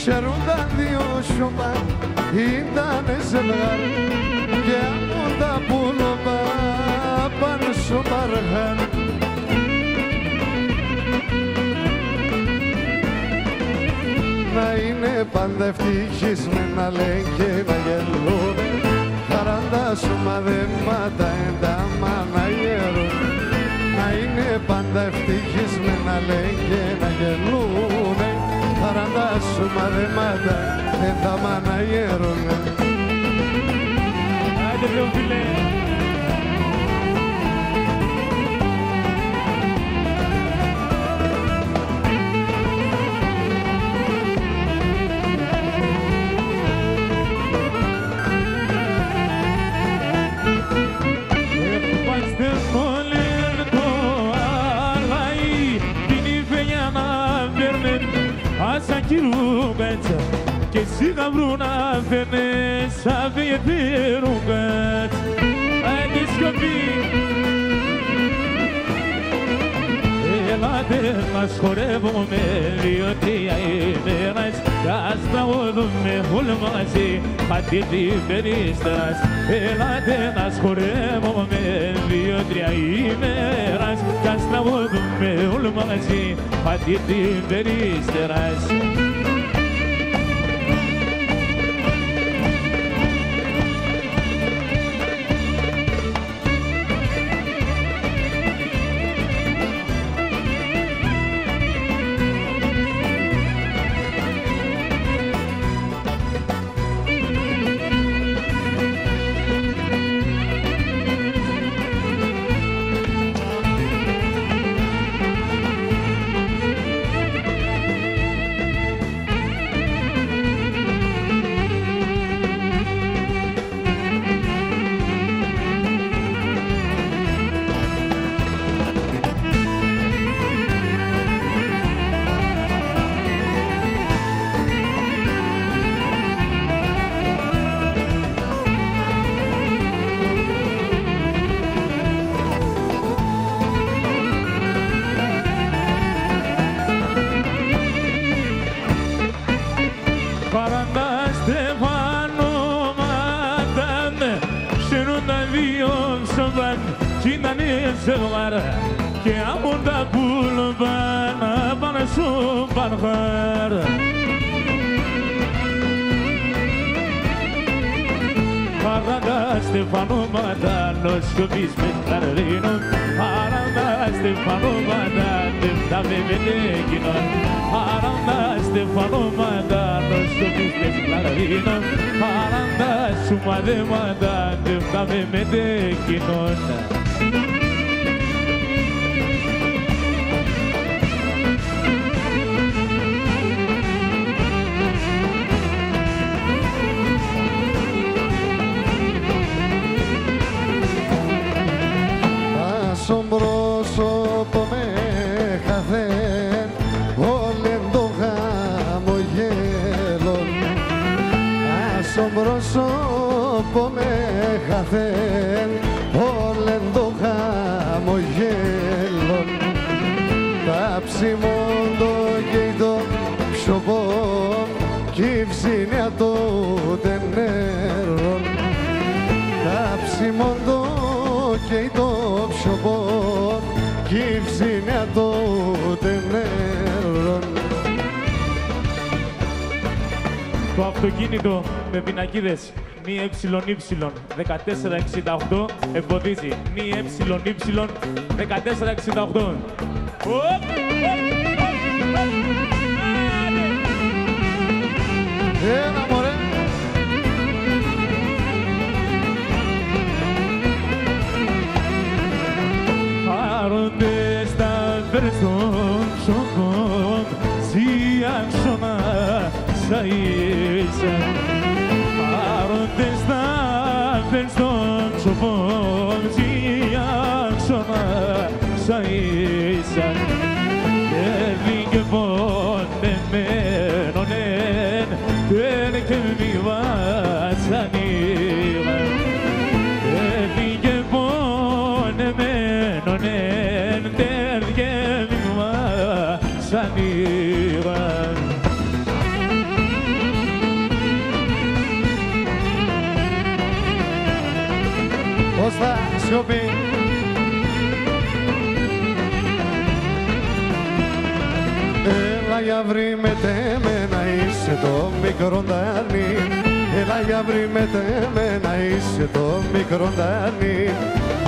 Χαίρονταν δύο σιωπά, ήτανε ζευγάρι και από τα πουλωμά πάνω στο μαργάρι. Να είναι πάντα ευτυχισμένα λέει και να γελούνε, 40 σωμαδέματα ένταμα να γερούν. Να είναι πάντα ευτυχισμένα λέει και να γελούνε, 40 σωμαδέματα ένταμα να γερούν. Άντε ρε φίλε! kirugat ke sigabruna fenes avierugat adiskopi elade nas khorevome lioti aimeras gasnavodme hulmasi khatidi beristas elade nas khorevome lioti aimeras gasnavodme hulmasi khatidi beristas και άμουν τα πουλβάνα πάνε σου πανχάρ Παράντα στεφανόματα νοσκοπής με ταρδίνο Παράντα στεφανόματα νεφτά με μετέκινο Παράντα στεφανόματα νοσκοπής με ταρδίνο Παράντα σουμαδέματα νεφτά με μετέκινο Στον πρόσωπο με χαθέν όλεν το χαμογέλον στον πρόσωπο με χαθέν όλεν το χαμογέλον τα ψημόντο και το ψωπό κι η ψήνια το τενέρον τα ψημόντο και το ψωπό κι η ψήνια το τενέρον Το αυτοκίνητο με πινακίδες νη ΕY 1468 εμποδίζει νη ΕY 1468 Έλα μωρέ Άρονται στα βερστόν σοκόν σιάξονα σαΐσα Άρονται στα βερστόν σοκόν σιάξονα σαΐσα Έρληκε ποντεμένονεν τέρκε μη βασανίγα Έρληκε ποντεμένονεν τέρκε μη βασανίγα Πώς θα σιωπεί Έλα για βρει με τέμενα είσαι το μικρό ντάνι Έλα για βρει με τέμενα είσαι το μικρό ντάνι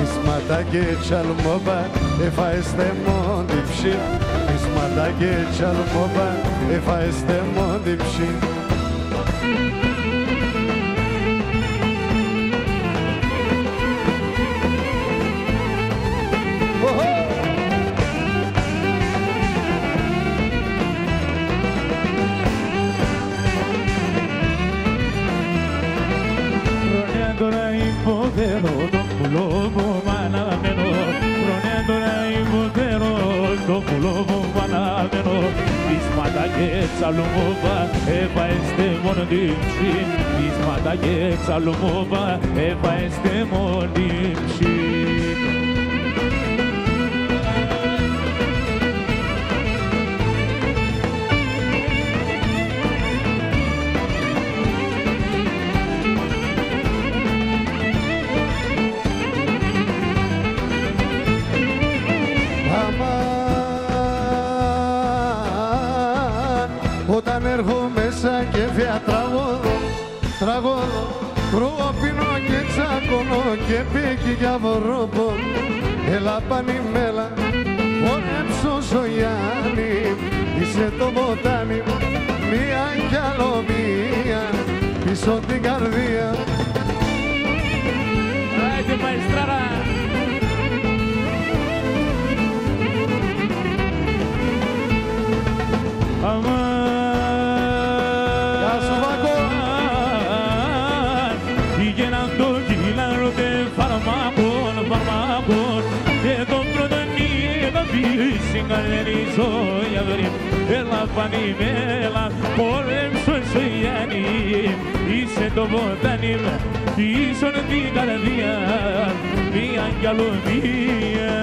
Ισματά και τσαλμόπα εφαέστε μόντι ψη Ισματά και τσαλμόπα εφαέστε μόντι ψη υποφέρω το πουλό μου αναμένω. Χρόνια τώρα υποφέρω το πουλό μου αναμένω. pismata geța lumova, Eva este mondimșin, pismata geța lumova, Eva este mondimșin. Όταν έρχομαι σαν κέφια τραγωδώ, κρουοπίνω και τσακώνω και πίκει για βορρόπο. Έλα πανημέλα, πονέψω Σογιάννη, είσαι το βοτάνι, μία κι άλλο μία, πίσω την καρδία. Άιντε μαεστράρα! Πήγαιναν το γυλάρο τε φαρμάκων και τον πρώτον είδα πίση καλένη ζωή αυρή. Έλα πανημέλα, πόλεμσο Σογιάννη, είσαι το βοτάνι, πίσω την καρδιά, μία κι άλλο μία.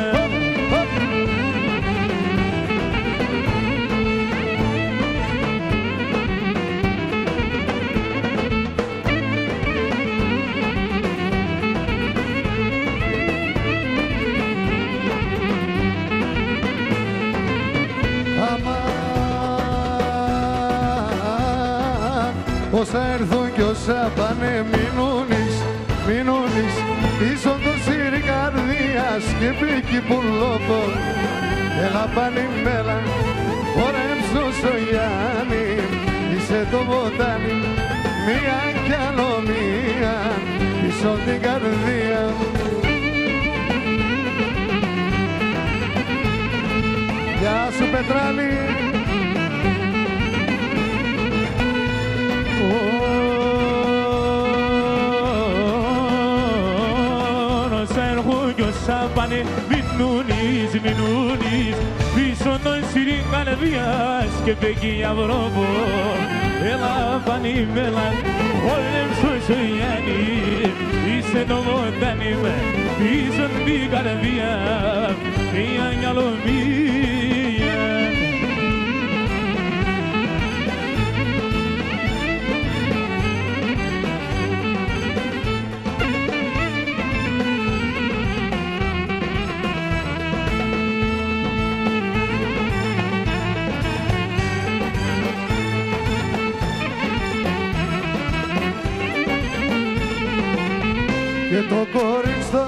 Όσα έρθουν κι όσα πάνε μείνουνις πίσω το σύρι καρδίας και πίκει πουλόπο. Έλα πανημέλα, χορέψω Σογιάννη, είσαι το βοτάνι, μία κι άλλο μία, πίσω την καρδία. Γεια σου Πετράλη. Όσα πάνε μείνουνις πίσω των σιρήν καρδιάς και πέκει αυρόπο. Έλα πανημέλα, πόλεμσο Σογιάννη, είσαι το βοτάνι, πίσω την καρδιά, μία κι άλλο μία. Και το κορίτσι το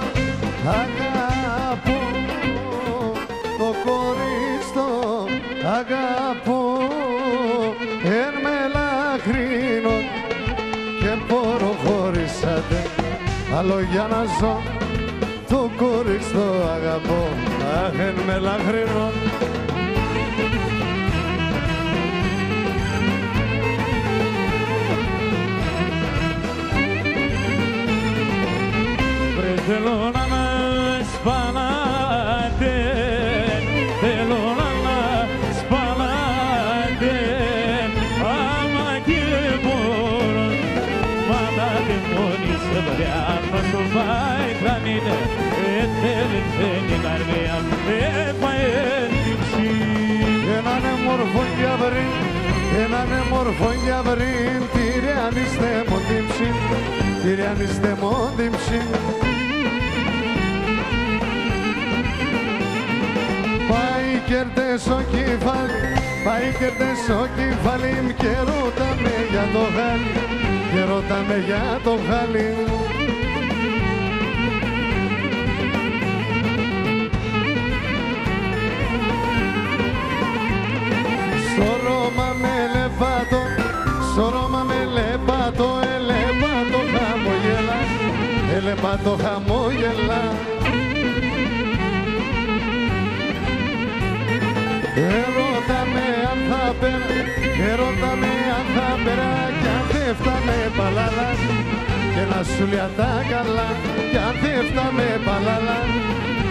αγαπώ, το κορίτσι το αγαπώ, εν μελαχρίνων και προχωρήσατε, άλλο για να ζω, το κορίτσι το αγαπώ, αχ εν μελαχρίνων. Θέλω να με σπανάτε, θέλω να με σπανάτε, άμα και μπορώ, μα να την μόνη σε βριά, να σου πάει κρανίνε, θέλει την καρδιά, έφαε έντυψη. Έναν μορφό γιαβρί, έναν μορφό γιαβρί, τυριανίστε μοντύψη, τυριανίστε μοντύψη. Κέρδες ο κεφάλι, πάει κέρδες ο κεφάλι και ρωτάμε για το χάλι, και ρωτάμε για το χάλι. Στο Ρώμα με λεπάτο, στο Ρώμα με λεπάτο, ελεπάτο χαμογελά, ελεπάτο χαμογελά. Ερώταμε αν θα πέρα, ερώταμε αν θα πέρα κι αν δεν φτάμε παλάλα και να σου λέει τα καλά, κι αν δεν φτάμε παλάλα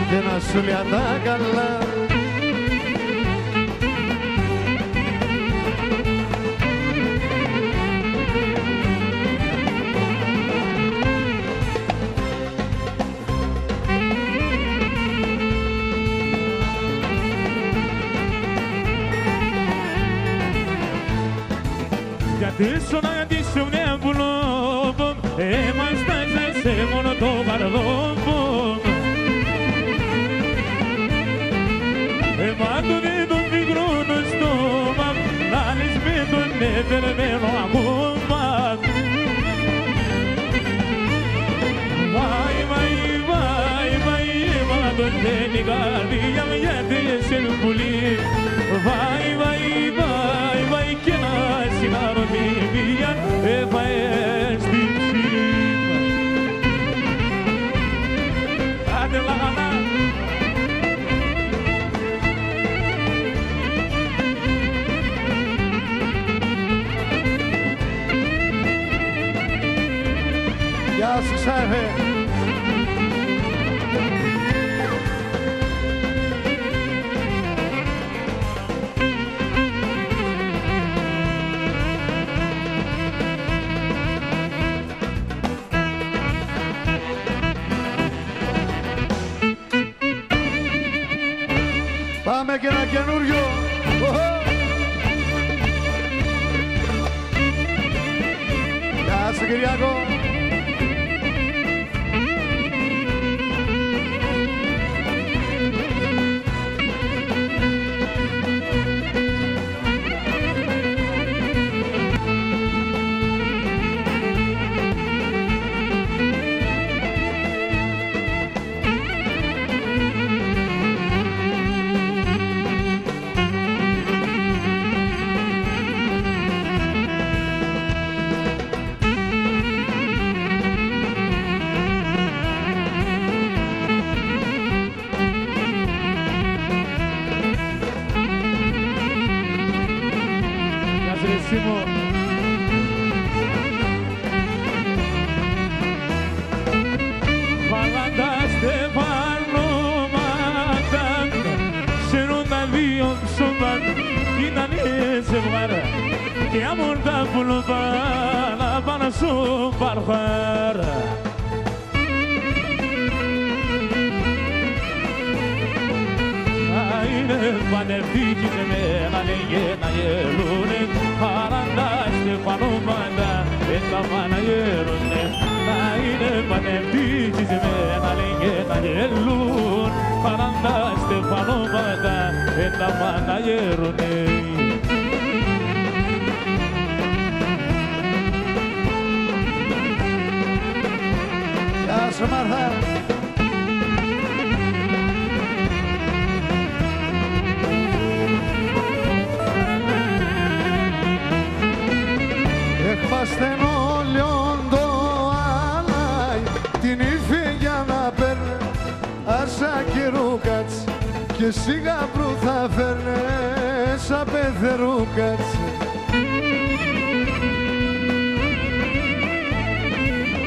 και να σου λέει τα καλά. Αντίσου να αντίσου μια πουλόμπο, μας τάζεσαι μόνο το καρδόμπο. Μα το δε τον μικρό το στόμα, να λες με τον επερμένο ακόμα. Βάι, βάι, βάι, βάι, μα τον θέλει καρδιά μου γιατί εσύ πουλί. Βάι, βάι, βάι, βάι και να συγχαρώ τη βία έφαες την ψήφα. Άντε λαγανά. Γεια σου Ξάφε. Πάμε και ένα καινούριο. Γεια σου Κυριάκο. Και amor da pulvana para su barjar. Aine vanefiki me alenge na yerune haranda Stefano-banda eta mana yerune. Aine vanefiki me alenge na yerune haranda Stefano-banda eta mana yerune. Γεια σου Μάρθα. Εκπαστεν όλιον το αλάι την ύφη για να παίρνε άσα καιρούκατς και σιγά πρού θα φέρνε σαν πεθερούκατς.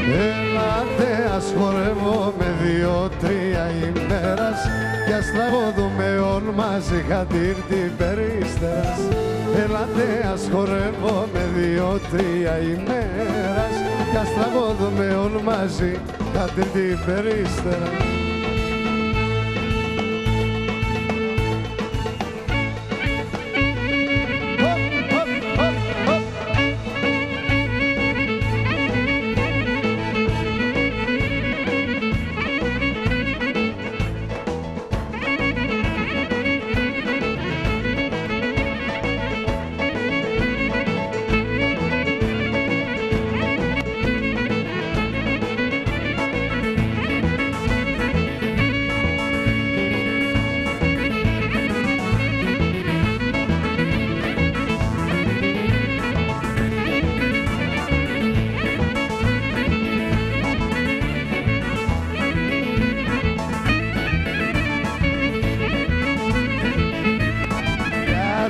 Έλατε ας χορεύω με 2-3 ημέρας κι ας τραγωδούμε όλοι μαζί χατήρ την περίστερας. Έλατε ας χορεύω με 2-3 ημέρας κι ας τραγωδούμε όλοι μαζί χατήρ την περίστερας.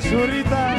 Zurita.